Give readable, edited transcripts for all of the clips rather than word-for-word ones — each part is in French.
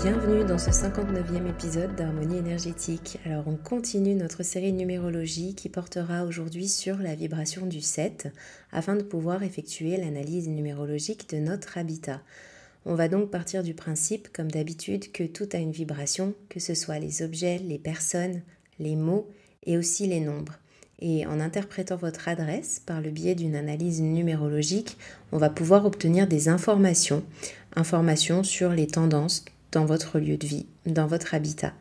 Bienvenue dans ce 59e épisode d'Harmonie énergétique. Alors on continue notre série de numérologie qui portera aujourd'hui sur la vibration du 7 afin de pouvoir effectuer l'analyse numérologique de notre habitat. On va donc partir du principe, comme d'habitude, que tout a une vibration, que ce soit les objets, les personnes, les mots et aussi les nombres. Et en interprétant votre adresse par le biais d'une analyse numérologique, on va pouvoir obtenir des informations sur les tendances dans votre lieu de vie, dans votre habitat.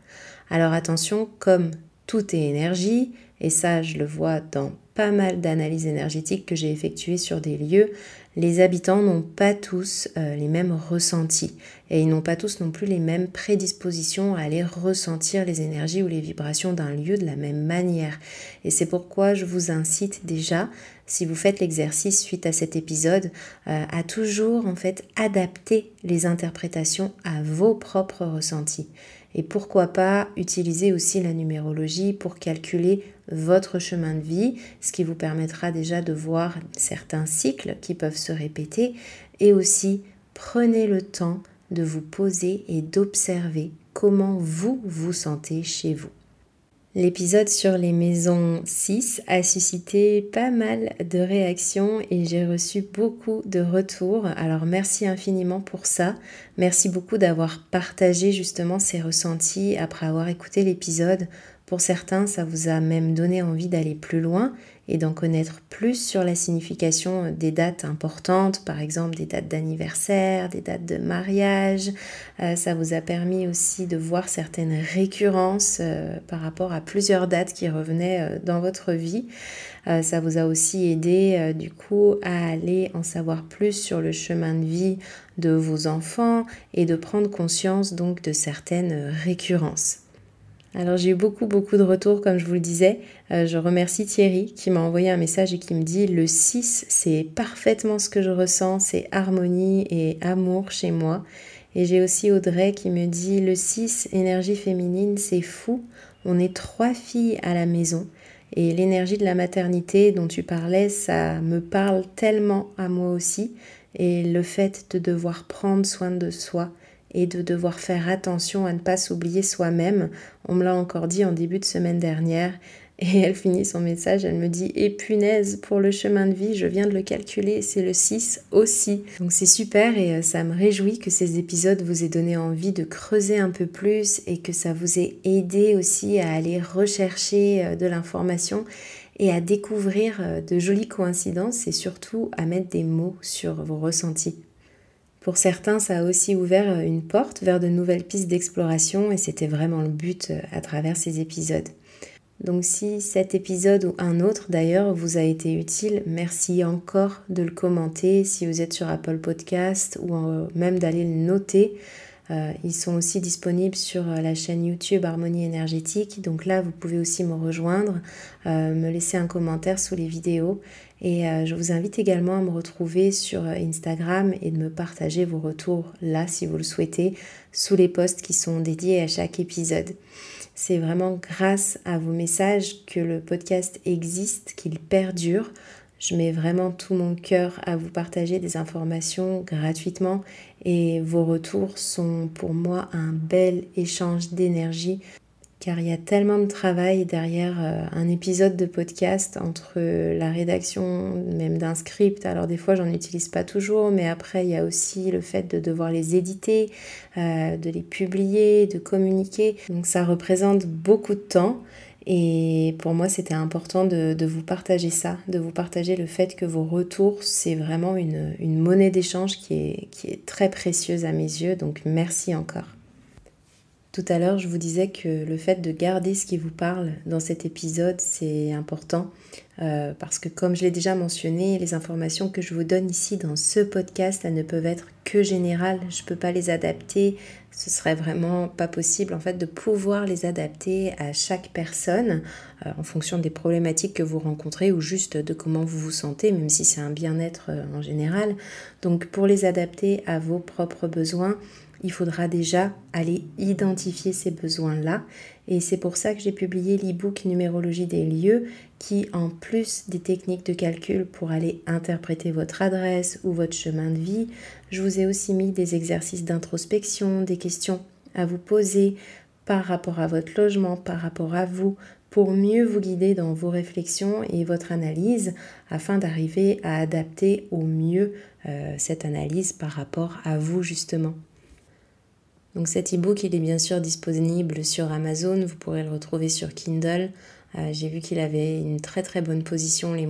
Alors attention, comme tout est énergie, et ça je le vois dans pas mal d'analyses énergétiques que j'ai effectuées sur des lieux, les habitants n'ont pas tous les mêmes ressentis et ils n'ont pas tous non plus les mêmes prédispositions à aller ressentir les énergies ou les vibrations d'un lieu de la même manière. Et c'est pourquoi je vous incite déjà, si vous faites l'exercice suite à cet épisode, à toujours en fait adapter les interprétations à vos propres ressentis. Et pourquoi pas utiliser aussi la numérologie pour calculer votre chemin de vie, ce qui vous permettra déjà de voir certains cycles qui peuvent se répéter. Et aussi, prenez le temps de vous poser et d'observer comment vous vous sentez chez vous. L'épisode sur les maisons 6 a suscité pas mal de réactions et j'ai reçu beaucoup de retours. Alors merci infiniment pour ça. Merci beaucoup d'avoir partagé justement ces ressentis après avoir écouté l'épisode. Pour certains, ça vous a même donné envie d'aller plus loin et d'en connaître plus sur la signification des dates importantes, par exemple des dates d'anniversaire, des dates de mariage. Ça vous a permis aussi de voir certaines récurrences par rapport à plusieurs dates qui revenaient dans votre vie. Ça vous a aussi aidé du coup à aller en savoir plus sur le chemin de vie de vos enfants et de prendre conscience donc de certaines récurrences. Alors j'ai eu beaucoup de retours comme je vous le disais. Je remercie Thierry qui m'a envoyé un message et qui me dit « Le 6, c'est parfaitement ce que je ressens, c'est harmonie et amour chez moi. » Et j'ai aussi Audrey qui me dit « Le 6, énergie féminine, c'est fou. On est 3 filles à la maison. » Et l'énergie de la maternité dont tu parlais, ça me parle tellement à moi aussi. Et le fait de devoir prendre soin de soi et de devoir faire attention à ne pas s'oublier soi-même. On me l'a encore dit en début de semaine dernière. Et elle finit son message, elle me dit « Et punaise, pour le chemin de vie, je viens de le calculer, c'est le 6 aussi. » Donc c'est super et ça me réjouit que ces épisodes vous aient donné envie de creuser un peu plus et que ça vous ait aidé aussi à aller rechercher de l'information et à découvrir de jolies coïncidences et surtout à mettre des mots sur vos ressentis. Pour certains, ça a aussi ouvert une porte vers de nouvelles pistes d'exploration et c'était vraiment le but à travers ces épisodes. Donc si cet épisode ou un autre d'ailleurs vous a été utile, merci encore de le commenter si vous êtes sur Apple Podcast ou même d'aller le noter. Ils sont aussi disponibles sur la chaîne YouTube Harmonie énergétique. Donc là, vous pouvez aussi me rejoindre, me laisser un commentaire sous les vidéos. Et je vous invite également à me retrouver sur Instagram et de me partager vos retours là, si vous le souhaitez, sous les posts qui sont dédiés à chaque épisode. C'est vraiment grâce à vos messages que le podcast existe, qu'il perdure. Je mets vraiment tout mon cœur à vous partager des informations gratuitement et vos retours sont pour moi un bel échange d'énergie car il y a tellement de travail derrière un épisode de podcast entre la rédaction même d'un script. Alors des fois j'en utilise pas toujours mais après il y a aussi le fait de devoir les éditer, de les publier, de communiquer. Donc ça représente beaucoup de temps. Et pour moi, c'était important de vous partager ça, de vous partager le fait que vos retours, c'est vraiment une monnaie d'échange qui est très précieuse à mes yeux. Donc, merci encore. Tout à l'heure, je vous disais que le fait de garder ce qui vous parle dans cet épisode, c'est important parce que comme je l'ai déjà mentionné, les informations que je vous donne ici dans ce podcast, elles ne peuvent être que générales. Je ne peux pas les adapter. Ce serait vraiment pas possible en fait de pouvoir les adapter à chaque personne en fonction des problématiques que vous rencontrez ou juste de comment vous vous sentez, même si c'est un bien-être en général. Donc pour les adapter à vos propres besoins, il faudra déjà aller identifier ces besoins-là. Et c'est pour ça que j'ai publié l'e-book Numérologie des lieux qui, en plus des techniques de calcul pour aller interpréter votre adresse ou votre chemin de vie, je vous ai aussi mis des exercices d'introspection, des questions à vous poser par rapport à votre logement, par rapport à vous, pour mieux vous guider dans vos réflexions et votre analyse afin d'arriver à adapter au mieux cette analyse par rapport à vous justement. Donc cet e-book, il est bien sûr disponible sur Amazon, vous pourrez le retrouver sur Kindle. J'ai vu qu'il avait une très très bonne position les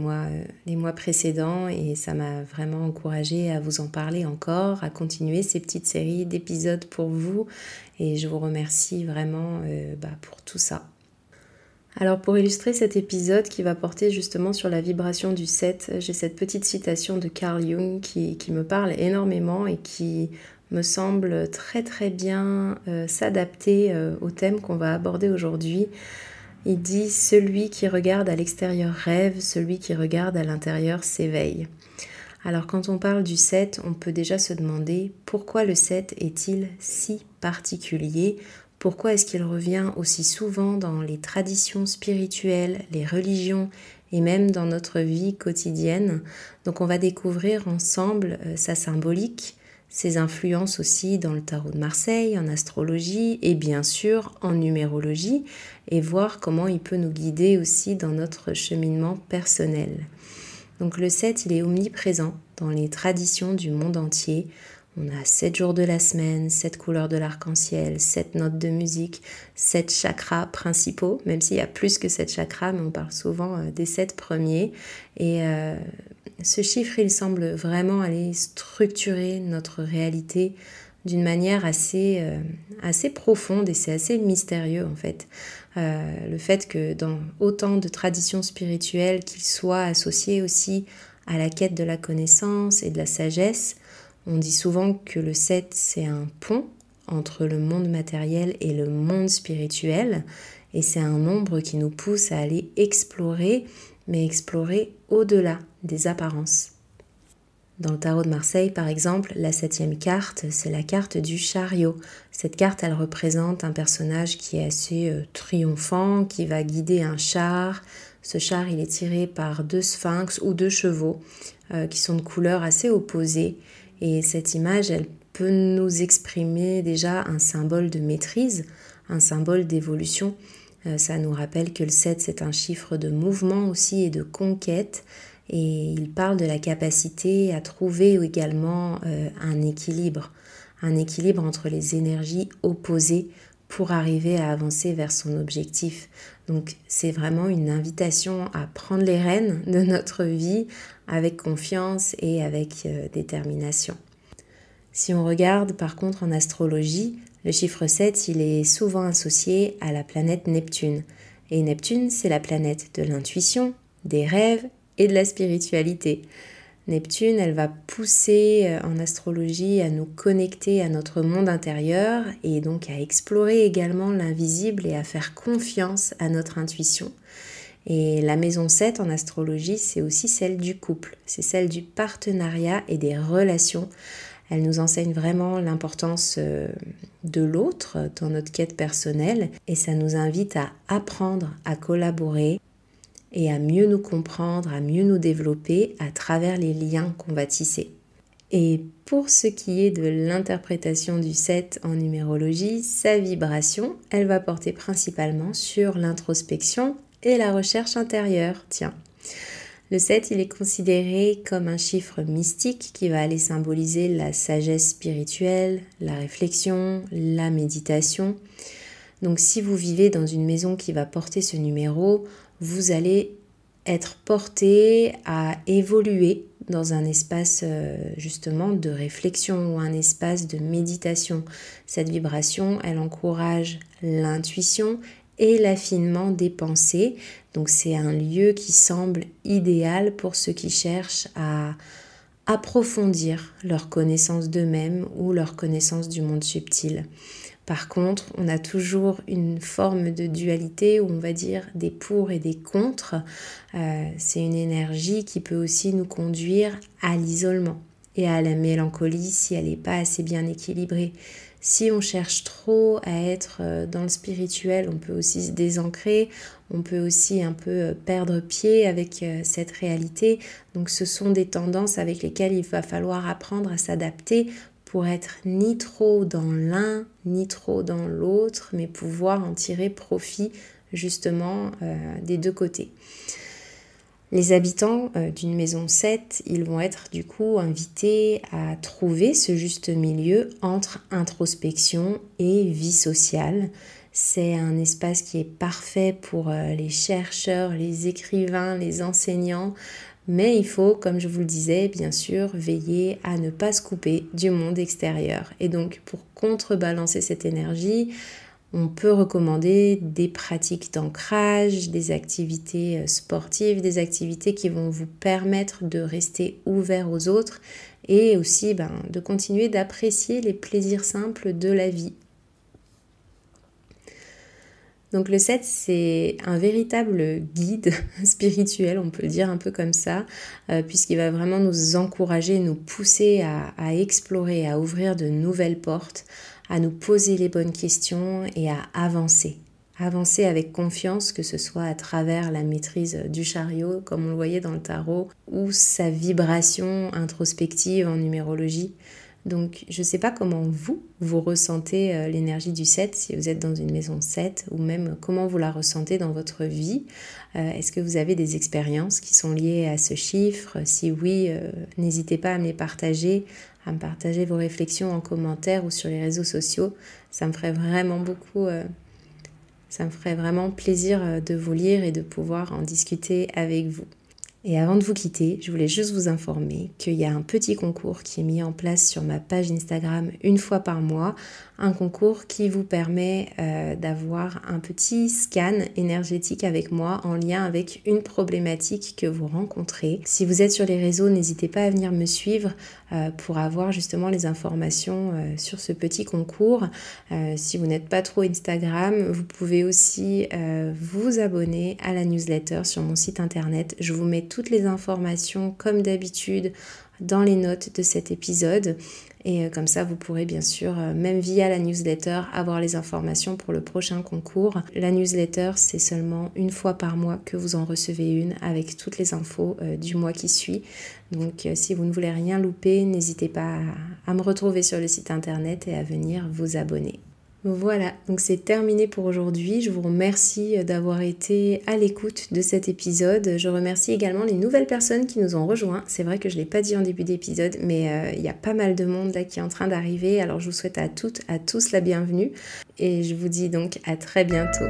mois précédents et ça m'a vraiment encouragée à vous en parler encore, à continuer ces petites séries d'épisodes pour vous et je vous remercie vraiment pour tout ça. Alors pour illustrer cet épisode qui va porter justement sur la vibration du 7, j'ai cette petite citation de Carl Jung qui me parle énormément et qui me semble très très bien s'adapter au thème qu'on va aborder aujourd'hui. Il dit « Celui qui regarde à l'extérieur rêve, celui qui regarde à l'intérieur s'éveille ». Alors quand on parle du 7, on peut déjà se demander pourquoi le 7 est-il si particulier ? Pourquoi est-ce qu'il revient aussi souvent dans les traditions spirituelles, les religions et même dans notre vie quotidienne? Donc on va découvrir ensemble sa symbolique, ses influences aussi dans le tarot de Marseille, en astrologie et bien sûr en numérologie et voir comment il peut nous guider aussi dans notre cheminement personnel. Donc le 7, il est omniprésent dans les traditions du monde entier. On a 7 jours de la semaine, 7 couleurs de l'arc-en-ciel, 7 notes de musique, 7 chakras principaux, même s'il y a plus que 7 chakras, mais on parle souvent des 7 premiers. Et ce chiffre, il semble vraiment aller structurer notre réalité d'une manière assez profonde et c'est assez mystérieux en fait. Le fait que dans autant de traditions spirituelles qu'il soit associé aussi à la quête de la connaissance et de la sagesse, on dit souvent que le 7 c'est un pont entre le monde matériel et le monde spirituel et c'est un nombre qui nous pousse à aller explorer, mais explorer au-delà des apparences. Dans le tarot de Marseille, par exemple, la 7e carte, c'est la carte du chariot. Cette carte, elle représente un personnage qui est assez triomphant, qui va guider un char. Ce char, il est tiré par 2 sphinx ou 2 chevaux qui sont de couleurs assez opposées. Et cette image, elle peut nous exprimer déjà un symbole de maîtrise, un symbole d'évolution. Ça nous rappelle que le 7, c'est un chiffre de mouvement aussi et de conquête. Et il parle de la capacité à trouver également un équilibre entre les énergies opposées pour arriver à avancer vers son objectif. Donc c'est vraiment une invitation à prendre les rênes de notre vie avec confiance et avec détermination. Si on regarde par contre en astrologie, le chiffre 7, il est souvent associé à la planète Neptune. Et Neptune, c'est la planète de l'intuition, des rêves et de la spiritualité. Neptune, elle va pousser en astrologie à nous connecter à notre monde intérieur et donc à explorer également l'invisible et à faire confiance à notre intuition. Et la maison 7 en astrologie, c'est aussi celle du couple, c'est celle du partenariat et des relations. Elle nous enseigne vraiment l'importance de l'autre dans notre quête personnelle et ça nous invite à apprendre à collaborer et à mieux nous comprendre, à mieux nous développer à travers les liens qu'on va tisser. Et pour ce qui est de l'interprétation du 7 en numérologie, sa vibration, elle va porter principalement sur l'introspection et la recherche intérieure. Tiens, le 7, il est considéré comme un chiffre mystique qui va aller symboliser la sagesse spirituelle, la réflexion, la méditation. Donc si vous vivez dans une maison qui va porter ce numéro, vous allez être porté à évoluer dans un espace justement de réflexion ou un espace de méditation. Cette vibration, elle encourage l'intuition et l'affinement des pensées. Donc c'est un lieu qui semble idéal pour ceux qui cherchent à approfondir leur connaissance d'eux-mêmes ou leur connaissance du monde subtil. Par contre, on a toujours une forme de dualité où on va dire des pour et des contre. C'est une énergie qui peut aussi nous conduire à l'isolement et à la mélancolie si elle n'est pas assez bien équilibrée. Si on cherche trop à être dans le spirituel, on peut aussi se désancrer, on peut aussi un peu perdre pied avec cette réalité. Donc ce sont des tendances avec lesquelles il va falloir apprendre à s'adapter pour être ni trop dans l'un, ni trop dans l'autre, mais pouvoir en tirer profit justement des deux côtés. Les habitants d'une maison 7, ils vont être du coup invités à trouver ce juste milieu entre introspection et vie sociale. C'est un espace qui est parfait pour les chercheurs, les écrivains, les enseignants, mais il faut, comme je vous le disais, bien sûr, veiller à ne pas se couper du monde extérieur. Et donc, pour contrebalancer cette énergie, on peut recommander des pratiques d'ancrage, des activités sportives, des activités qui vont vous permettre de rester ouvert aux autres et aussi de continuer d'apprécier les plaisirs simples de la vie. Donc le 7, c'est un véritable guide spirituel, on peut le dire un peu comme ça, puisqu'il va vraiment nous encourager, nous pousser à explorer, à ouvrir de nouvelles portes, à nous poser les bonnes questions et à avancer. Avancer avec confiance, que ce soit à travers la maîtrise du chariot, comme on le voyait dans le tarot, ou sa vibration introspective en numérologie. Donc, je ne sais pas comment vous ressentez l'énergie du 7, si vous êtes dans une maison 7, ou même comment vous la ressentez dans votre vie. Est-ce que vous avez des expériences qui sont liées à ce chiffre? Si oui, n'hésitez pas à me les partager, à me partager vos réflexions en commentaire ou sur les réseaux sociaux. Ça me ferait vraiment ça me ferait vraiment plaisir de vous lire et de pouvoir en discuter avec vous. Et avant de vous quitter, je voulais juste vous informer qu'il y a un petit concours qui est mis en place sur ma page Instagram une fois par mois. Un concours qui vous permet d'avoir un petit scan énergétique avec moi en lien avec une problématique que vous rencontrez. Si vous êtes sur les réseaux, n'hésitez pas à venir me suivre pour avoir justement les informations sur ce petit concours. Si vous n'êtes pas trop Instagram, vous pouvez aussi vous abonner à la newsletter sur mon site internet. Je vous mets toutes les informations comme d'habitude dans les notes de cet épisode. Et comme ça, vous pourrez bien sûr, même via la newsletter, avoir les informations pour le prochain concours. La newsletter, c'est seulement une fois par mois que vous en recevez une avec toutes les infos du mois qui suit. Donc si vous ne voulez rien louper, n'hésitez pas à me retrouver sur le site internet et à venir vous abonner. Voilà, donc c'est terminé pour aujourd'hui. Je vous remercie d'avoir été à l'écoute de cet épisode. Je remercie également les nouvelles personnes qui nous ont rejoints. C'est vrai que je ne l'ai pas dit en début d'épisode, mais il y a pas mal de monde là qui est en train d'arriver. Alors je vous souhaite à toutes, à tous la bienvenue. Et je vous dis donc à très bientôt.